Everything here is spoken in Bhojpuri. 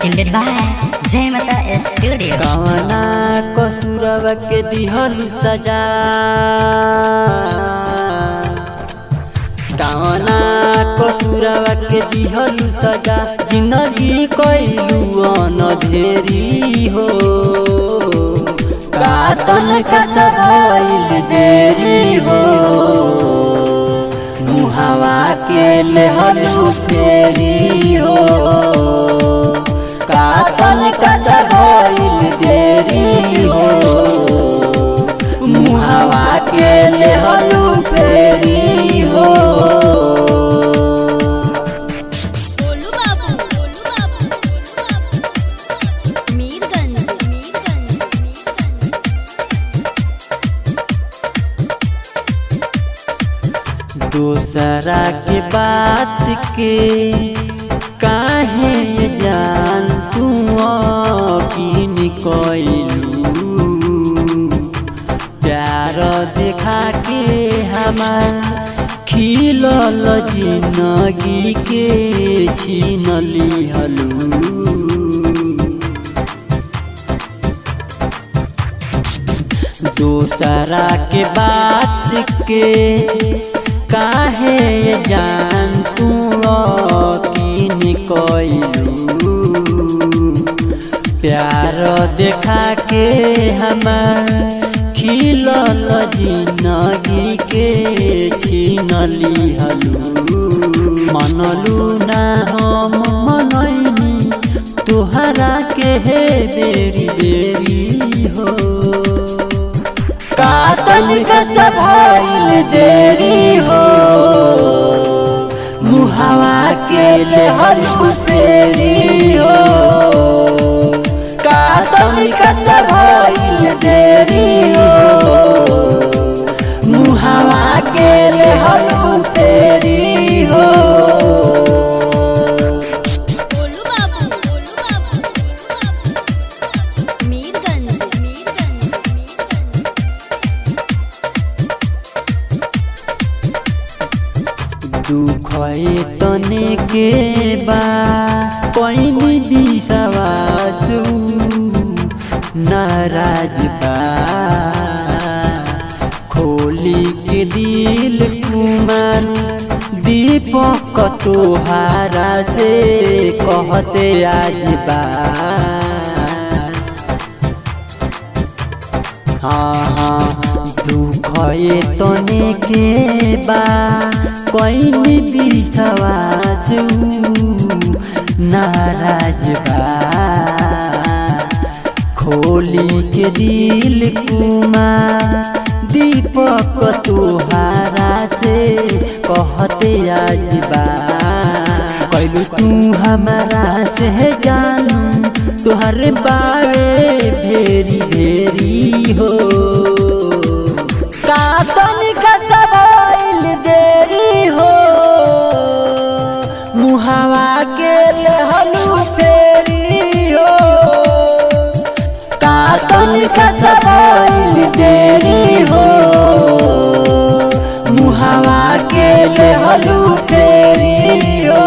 presented by Jai Mata Studio। कवना कसुरवा के दिहलु सजा, कवना कसुरवा के दिहलु सजा, जिंदगी कइलु अनधेरी हो। कातल का भइल देरी हो, मुहावा के लेहलु फेरी हो। कातल का भइल देरी हो, मुहावा के लेहलु फेरी हो। दूसरा के बात के काहे जान तू अकीन कइलू, प्यार देखा के हमार खिलल जिंदगी के छीन लिहलू। दूसरा के बात के काहे जान तू अकीन कइलू, प्यार देखा के हमार खिलल जिंदगी के छीन लिहलू। मनलू ना हम मनैनी तोहरा के हे बेरी बेरी हो। कातल का भइल देरी हो, मुहावा के लेहलु फेरी हो। कातल का भइल देरी हो, मुहावा के लेहलु फेरी हो। दुख तने के बा कोई विश्वास नाराज बा, खोली के दिल कुमार दीपक तोहारा से कहते आज बा। हाँ दुख तने के बा कोई विश्वास नाराज बा, खोली के दिल कुमार दीपक तोहारा से कहते आज बा। कैलू तू हमारा से जानू तोहरे बारे भेरी भेरी हो। कातल का भइल देरी हो, मुहावा के लेहलु फेरी हो। कातल का भइल देरी हो, मुहावा के लेहलु फेरी हो।